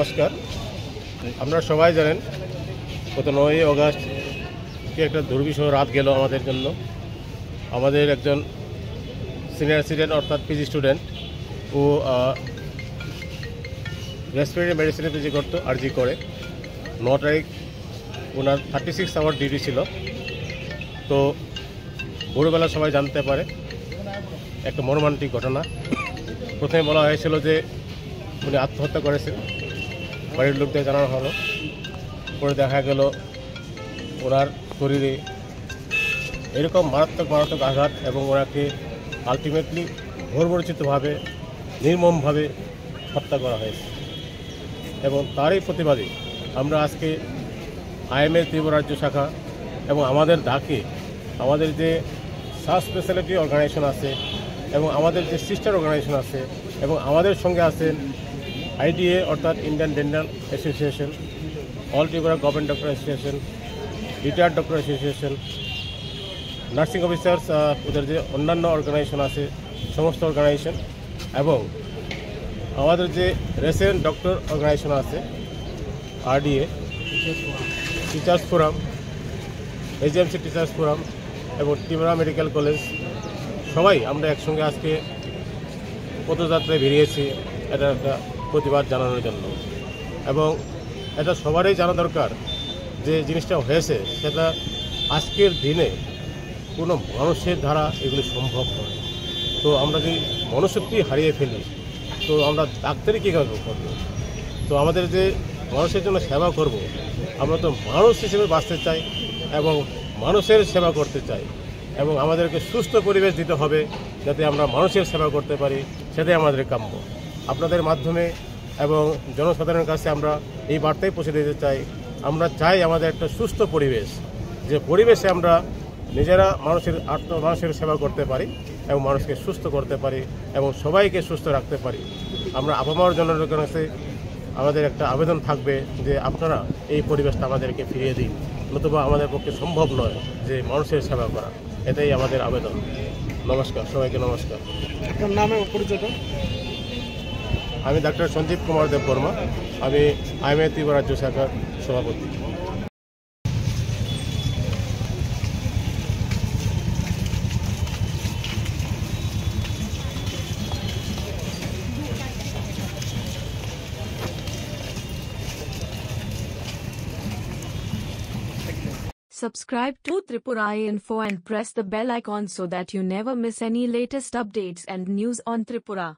নমস্কার। আপনারা সবাই জানেন গত 9ই অগাস্ট কি একটা দুর্বিষহ রাত গেল আমাদের জন্য। আমাদের একজন সিনিয়র সিটিজেন অর্থাৎ পিজি স্টুডেন্ট, ও রেসপিরেটরি মেডিসিনে পিজি করতো আরজি করে। 9 তারিখ ওনার 36 আওয়ার ডিউটি ছিল। তো ভোরবেলা সবাই জানতে পারে একটা মর্মান্তিক ঘটনা। প্রথমে বলা হয়েছিল যে উনি আত্মহত্যা করেছেন, বাড়ির লোকদের জানানো হলো। পরে দেখা গেল ওনার শরীরে এরকম মারাত্মক আঘাত এবং ওনাকে আলটিমেটলি বর্বরচিতভাবে নির্মমভাবে হত্যা করা হয়েছে। এবং তারই প্রতিবাদে আমরা আজকে আইএমএ ত্রিপুরা রাজ্য শাখা এবং আমাদের ডাকে আমাদের যে সাব স্পেশালিটি অর্গানাইজেশন আছে এবং আমাদের যে সিস্টার অর্গানাইজেশন আছে এবং আমাদের সঙ্গে আছেন আইডিএ অর্থাৎ Indian dental association, all Tripura government doctor association, retired doctor association, nursing officers, ওদের যে অন্যান্য অর্গানাইজেশন আছে সমস্ত অর্গানাইজেশন, এবং আমাদের যে রেসিডেন্ট ডক্টর অর্গানাইজেশন আছে RDA, teachers forum, AGMC teachers forum এবং ত্রিপুরা মেডিকেল কলেজ, সবাই আমরা একসঙ্গে আজকে পদযাত্রায় বেরিয়েছি এটা একটা প্রতিবাদ জানানোর জন্য। এবং এটা সবারই জানা দরকার যে জিনিসটা হয়েছে সেটা আজকের দিনে কোনো মানুষের দ্বারা এগুলি সম্ভব নয়। তো আমরা যদি মনুষ্যত্বই হারিয়ে ফেলি তো আমরা ডাক্তারি কীভাবে করব? তো আমাদের যে মানুষের জন্য সেবা করব, আমরা তো মানুষ হিসেবে বাঁচতে চাই এবং মানুষের সেবা করতে চাই, এবং আমাদেরকে সুস্থ পরিবেশ দিতে হবে যাতে আমরা মানুষের সেবা করতে পারি, সেটাই আমাদের কাম্য। আপনাদের মাধ্যমে এবং জনসাধারণের কাছে আমরা এই বার্তাই পৌঁছে দিতে চাই। আমরা চাই আমাদের একটা সুস্থ পরিবেশ, যে পরিবেশে আমরা নিজেরা মানুষের সেবা করতে পারি এবং মানুষকে সুস্থ করতে পারি এবং সবাইকে সুস্থ রাখতে পারি। আমরা আপামর জনগণের কাছে আমাদের একটা আবেদন থাকবে যে আপনারা এই পরিবেশটা আমাদেরকে ফিরিয়ে দিন, নতুবা আমাদের পক্ষে সম্ভব নয় যে মানুষের সেবা করা। এটাই আমাদের আবেদন। নমস্কার, সবাইকে নমস্কার। আপনার নামে পরিচিত? আমি ডাক্তার সঞ্জীব কুমার দেব বর্মা, আমি আইএমএ ত্রিপুরা রাজ্য শাখার সভাপতি। Subscribe to Tripura Info and press the bell icon so that you never miss any latest updates and news on Tripura.